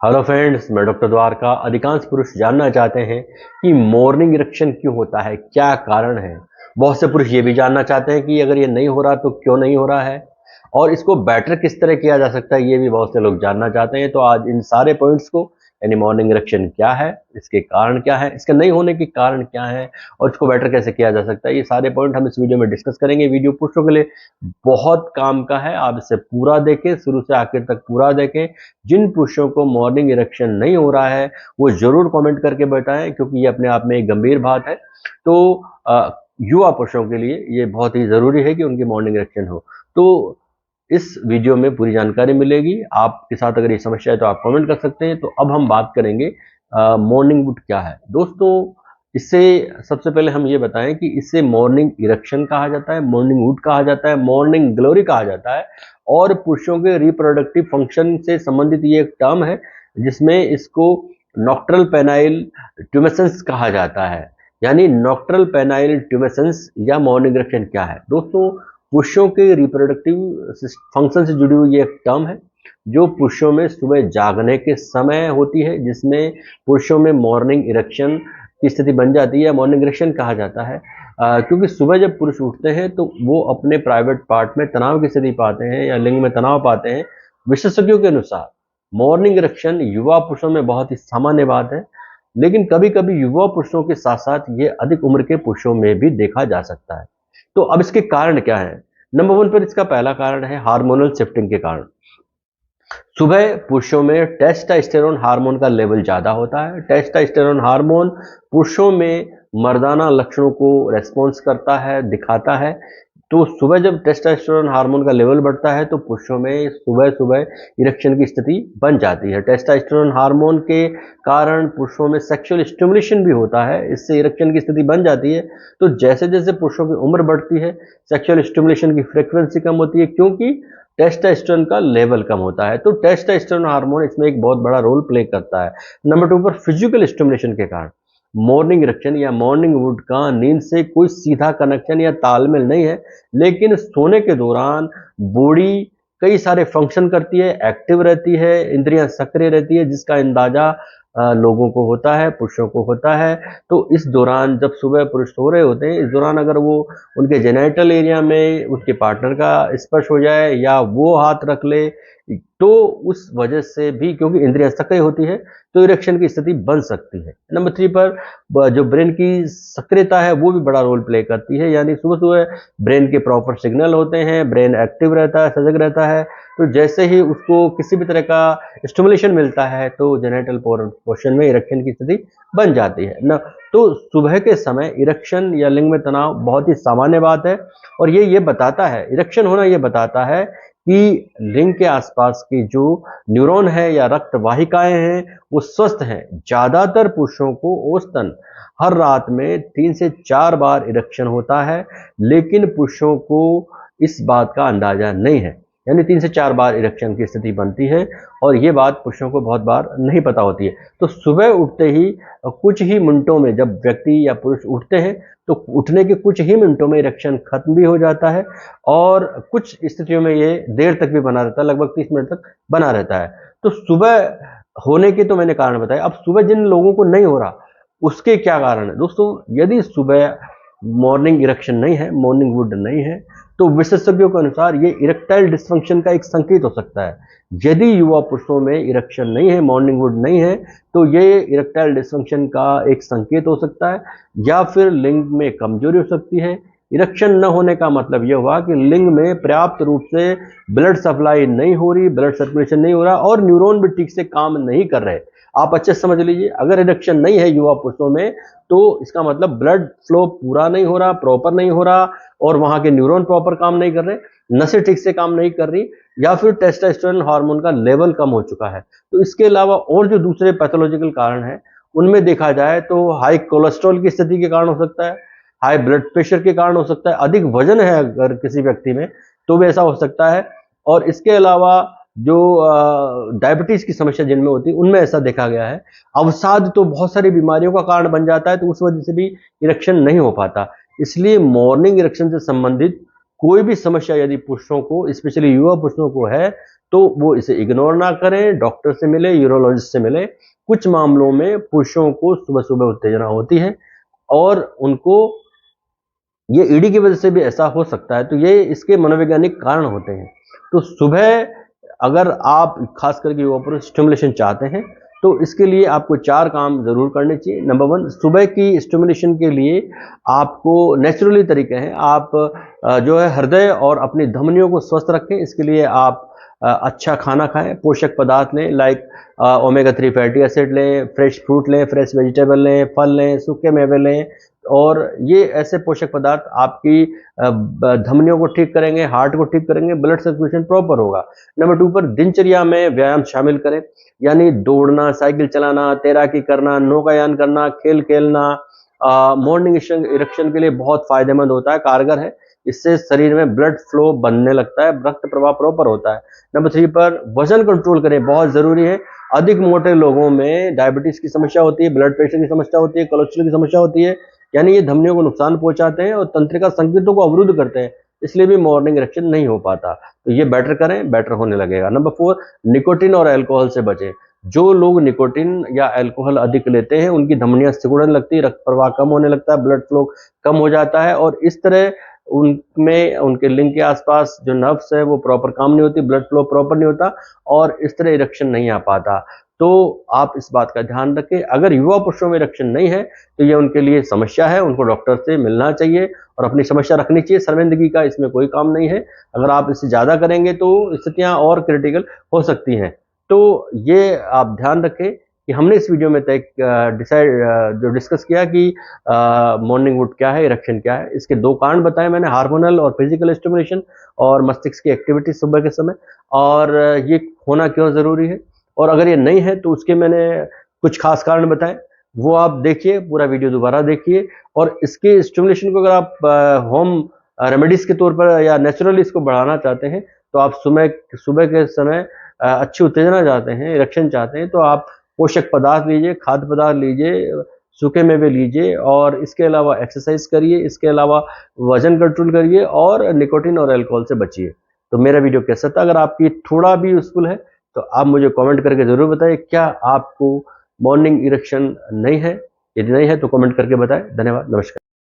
Hello friends, मैं doctor Dwarka. अधिकांश पुरुष जानना चाहते हैं कि मॉर्निंग इरेक्शन क्यों होता है, क्या कारण है। बहुत से पुरुष ये भी जानना चाहते हैं कि अगर ये नहीं हो रहा तो क्यों नहीं हो रहा है और इसको बेटर किस तरह किया जा सकता है, ये भी बहुत से लोग जानना चाहते हैं। तो आज इन सारे पॉइंट्स को, यानी मॉर्निंग इरेक्शन क्या है, इसके कारण क्या है, इसके नहीं होने के कारण क्या है और इसको बेटर कैसे किया जा सकता है, ये सारे पॉइंट हम इस वीडियो में डिस्कस करेंगे। वीडियो पुरुषों के लिए बहुत काम का है, आप इसे पूरा देखें, शुरू से आखिर तक पूरा देखें। जिन पुरुषों को मॉर्निंग इरेक्शन नहीं हो रहा है वो जरूर कमेंट करके बताएं, क्योंकि ये अपने आप में एक गंभीर बात है। तो युवा पुरुषों के लिए ये बहुत ही जरूरी है कि उनकी मॉर्निंग इरेक्शन हो। तो इस वीडियो में पूरी जानकारी मिलेगी। आपके साथ अगर ये समस्या है तो आप कमेंट कर सकते हैं। तो अब हम बात करेंगे मॉर्निंग वुड क्या है। दोस्तों, इससे सबसे पहले हम ये बताएं कि इसे मॉर्निंग इरेक्शन कहा जाता है, मॉर्निंग वुड कहा जाता है, मॉर्निंग ग्लोरी कहा जाता है और पुरुषों के रिप्रोडक्टिव फंक्शन से संबंधित ये एक टर्म है जिसमें इसको नॉक्ट्रल पेनाइल ट्यूमेसेंस कहा जाता है। यानी नॉक्ट्रल पेनाइल ट्यूमेसेंस या मॉर्निंग इरेक्शन क्या है। दोस्तों, पुरुषों के रिप्रोडक्टिव फंक्शन से जुड़ी हुई एक टर्म है जो पुरुषों में सुबह जागने के समय होती है, जिसमें पुरुषों में मॉर्निंग इरेक्शन की स्थिति बन जाती है। मॉर्निंग इरेक्शन कहा जाता है क्योंकि सुबह जब पुरुष उठते हैं तो वो अपने प्राइवेट पार्ट में तनाव की स्थिति पाते हैं या लिंग में तनाव पाते हैं। विशेषज्ञों के अनुसार मॉर्निंग इरेक्शन युवा पुरुषों में बहुत ही सामान्य बात है, लेकिन कभी कभी युवा पुरुषों के साथ साथ ये अधिक उम्र के पुरुषों में भी देखा जा सकता है। तो अब इसके कारण क्या है। नंबर वन पर इसका पहला कारण है हार्मोनल शिफ्टिंग के कारण। सुबह पुरुषों में टेस्टोस्टेरोन हार्मोन का लेवल ज्यादा होता है। टेस्टोस्टेरोन हार्मोन पुरुषों में मर्दाना लक्षणों को रेस्पॉन्स करता है, दिखाता है। तो सुबह जब टेस्टोस्टेरोन हार्मोन का लेवल बढ़ता है तो पुरुषों में सुबह सुबह इरेक्शन की स्थिति बन जाती है। टेस्टोस्टेरोन हार्मोन के कारण पुरुषों में सेक्सुअल स्टिमुलेशन भी होता है, इससे इरेक्शन की स्थिति बन जाती है। तो जैसे जैसे पुरुषों की उम्र बढ़ती है सेक्सुअल स्टिमुलेशन की फ्रीक्वेंसी कम होती है, क्योंकि टेस्टोस्टेरोन का लेवल कम होता है। तो टेस्टोस्टेरोन हार्मोन इसमें एक बहुत बड़ा रोल प्ले करता है। नंबर टू पर फिजिकल स्टिमुलेशन के कारण मॉर्निंग इरेक्शन या मॉर्निंग वुड का नींद से कोई सीधा कनेक्शन या तालमेल नहीं है, लेकिन सोने के दौरान बॉडी कई सारे फंक्शन करती है, एक्टिव रहती है, इंद्रियां सक्रिय रहती है, जिसका अंदाजा लोगों को होता है, पुरुषों को होता है। तो इस दौरान जब सुबह पुरुष सो रहे होते हैं, इस दौरान अगर वो उनके जेनिटल एरिया में उसके पार्टनर का स्पर्श हो जाए या वो हाथ रख ले, तो उस वजह से भी, क्योंकि इंद्रियां सक्रिय होती है, तो इरेक्शन की स्थिति बन सकती है। नंबर थ्री पर जो ब्रेन की सक्रियता है वो भी बड़ा रोल प्ले करती है। यानी सुबह सुबह ब्रेन के प्रॉपर सिग्नल होते हैं, ब्रेन एक्टिव रहता है, सजग रहता है। तो जैसे ही उसको किसी भी तरह का स्टिमुलेशन मिलता है तो जेनिटल पोर्शन में इरेक्शन की स्थिति बन जाती है ना। तो सुबह के समय इरेक्शन या लिंग में तनाव बहुत ही सामान्य बात है और ये बताता है, इरेक्शन होना ये बताता है कि लिंग के आसपास की जो न्यूरॉन है या रक्त वाहिकाएं हैं वो स्वस्थ हैं। ज्यादातर पुरुषों को औसतन हर रात में 3 से 4 बार इरेक्शन होता है, लेकिन पुरुषों को इस बात का अंदाजा नहीं है। यानी 3 से 4 बार इरेक्शन की स्थिति बनती है और ये बात पुरुषों को बहुत बार नहीं पता होती है। तो सुबह उठते ही कुछ ही मिनटों में जब व्यक्ति या पुरुष उठते हैं तो उठने के कुछ ही मिनटों में इरेक्शन खत्म भी हो जाता है और कुछ स्थितियों में ये देर तक भी बना रहता है, लगभग 30 मिनट तक बना रहता है। तो सुबह होने के तो मैंने कारण बताए, अब सुबह जिन लोगों को नहीं हो रहा उसके क्या कारण है। दोस्तों, यदि सुबह मॉर्निंग इरेक्शन नहीं है, मॉर्निंग वुड नहीं है, तो विशेषज्ञों के अनुसार ये इरेक्टाइल डिस्फंक्शन का एक संकेत हो सकता है। यदि युवा पुरुषों में इरेक्शन नहीं है, मॉर्निंग वुड नहीं है, तो ये इरेक्टाइल डिस्फंक्शन का एक संकेत हो सकता है या फिर लिंग में कमजोरी हो सकती है। इरेक्शन न होने का मतलब यह हुआ कि लिंग में पर्याप्त रूप से ब्लड सप्लाई नहीं हो रही, ब्लड सर्कुलेशन नहीं हो रहा और न्यूरॉन भी ठीक से काम नहीं कर रहे। आप अच्छे से समझ लीजिए, अगर इरेक्शन नहीं है युवा पुरुषों में तो इसका मतलब ब्लड फ्लो पूरा नहीं हो रहा, प्रॉपर नहीं हो रहा और वहां के न्यूरॉन प्रॉपर काम नहीं कर रहे, नसें ठीक से काम नहीं कर रही या फिर टेस्टोस्टेरोन हार्मोन का लेवल कम हो चुका है। तो इसके अलावा और जो दूसरे पैथोलॉजिकल कारण हैं उनमें देखा जाए तो हाई कोलेस्ट्रॉल की स्थिति के कारण हो सकता है, हाई ब्लड प्रेशर के कारण हो सकता है, अधिक वजन है अगर किसी व्यक्ति में तो भी ऐसा हो सकता है। और इसके अलावा जो डायबिटीज की समस्या जिनमें होती है उनमें ऐसा देखा गया है। अवसाद तो बहुत सारी बीमारियों का कारण बन जाता है, तो उस वजह से भी इरेक्शन नहीं हो पाता। इसलिए मॉर्निंग इरेक्शन से संबंधित कोई भी समस्या यदि पुरुषों को, स्पेशली युवा पुरुषों को है, तो वो इसे इग्नोर ना करें, डॉक्टर से मिले, यूरोलॉजिस्ट से मिले। कुछ मामलों में पुरुषों को सुबह सुबह उत्तेजना होती है और उनको ये ईडी की वजह से भी ऐसा हो सकता है, तो ये इसके मनोवैज्ञानिक कारण होते हैं। तो सुबह अगर आप खास करके युवा पुरुष स्टिमुलेशन चाहते हैं तो इसके लिए आपको 4 काम जरूर करने चाहिए। नंबर 1, सुबह की स्टिमुलेशन के लिए आपको नेचुरली तरीके हैं, आप जो है हृदय और अपनी धमनियों को स्वस्थ रखें। इसके लिए आप अच्छा खाना खाएं, पोषक पदार्थ लें, लाइक ओमेगा 3 फैटी एसिड लें, फ्रेश फ्रूट लें, फ्रेश वेजिटेबल लें, फल लें, सूखे मेवे लें, और ये ऐसे पोषक पदार्थ आपकी धमनियों को ठीक करेंगे, हार्ट को ठीक करेंगे, ब्लड सर्कुलेशन प्रॉपर होगा। नंबर 2 पर दिनचर्या में व्यायाम शामिल करें, यानी दौड़ना, साइकिल चलाना, तैराकी करना, नौकायान करना, खेल खेलना मॉर्निंग इरेक्शन के लिए बहुत फायदेमंद होता है, कारगर है। इससे शरीर में ब्लड फ्लो बनने लगता है, रक्त प्रवाह प्रॉपर होता है। नंबर 3 पर वजन कंट्रोल करें, बहुत जरूरी है। अधिक मोटे लोगों में डायबिटीज की समस्या होती है, ब्लड प्रेशर की समस्या होती है, कोलेस्ट्रॉल की समस्या होती है, यानी ये धमनियों को नुकसान पहुंचाते हैं और तंत्रिका संकेतों को अवरुद्ध करते हैं, इसलिए भी मॉर्निंग इरेक्शन नहीं हो पाता। तो ये बेटर करें, बेटर होने लगेगा। नंबर 4, निकोटीन और अल्कोहल से बचें। जो लोग निकोटीन या अल्कोहल अधिक लेते हैं उनकी धमनियां सिकुड़ने लगती है, रक्त प्रवाह कम होने लगता है, ब्लड फ्लो कम हो जाता है, और इस तरह उनमें उनके लिंग के आसपास जो नर्व्स है वो प्रॉपर काम नहीं होती, ब्लड फ्लो प्रॉपर नहीं होता, और इस तरह इरेक्शन नहीं आ पाता। तो आप इस बात का ध्यान रखें। अगर युवा पुरुषों में इरेक्शन नहीं है तो ये उनके लिए समस्या है, उनको डॉक्टर से मिलना चाहिए और अपनी समस्या रखनी चाहिए। शर्मिंदगी का इसमें कोई काम नहीं है। अगर आप इससे ज़्यादा करेंगे तो स्थितियाँ और क्रिटिकल हो सकती हैं। तो ये आप ध्यान रखें कि हमने इस वीडियो में जो डिस्कस किया कि मॉर्निंग वुड क्या है, इरेक्शन क्या है। इसके 2 कारण बताए मैंने, हार्मोनल और फिजिकल स्टिमुलेशन और मस्तिष्क की एक्टिविटी सुबह के समय, और ये होना क्यों ज़रूरी है, और अगर ये नहीं है तो उसके मैंने कुछ खास कारण बताए, वो आप देखिए, पूरा वीडियो दोबारा देखिए। और इसके स्टिमुलेशन को अगर आप होम रेमेडीज के तौर पर या नेचुरली इसको बढ़ाना चाहते हैं तो आप सुबह के समय अच्छी उत्तेजना चाहते हैं, इरेक्शन चाहते हैं, तो आप पोषक पदार्थ लीजिए, खाद्य पदार्थ लीजिए, सूखे मेवे लीजिए, और इसके अलावा एक्सरसाइज करिए, इसके अलावा वजन कंट्रोल करिए, और निकोटीन और अल्कोहल से बचिए। तो मेरा वीडियो कैसा था? अगर आपकी थोड़ा भी यूजफुल है तो आप मुझे कमेंट करके जरूर बताइए, क्या आपको मॉर्निंग इरेक्शन नहीं है? यदि नहीं है तो कमेंट करके बताएं। धन्यवाद, नमस्कार।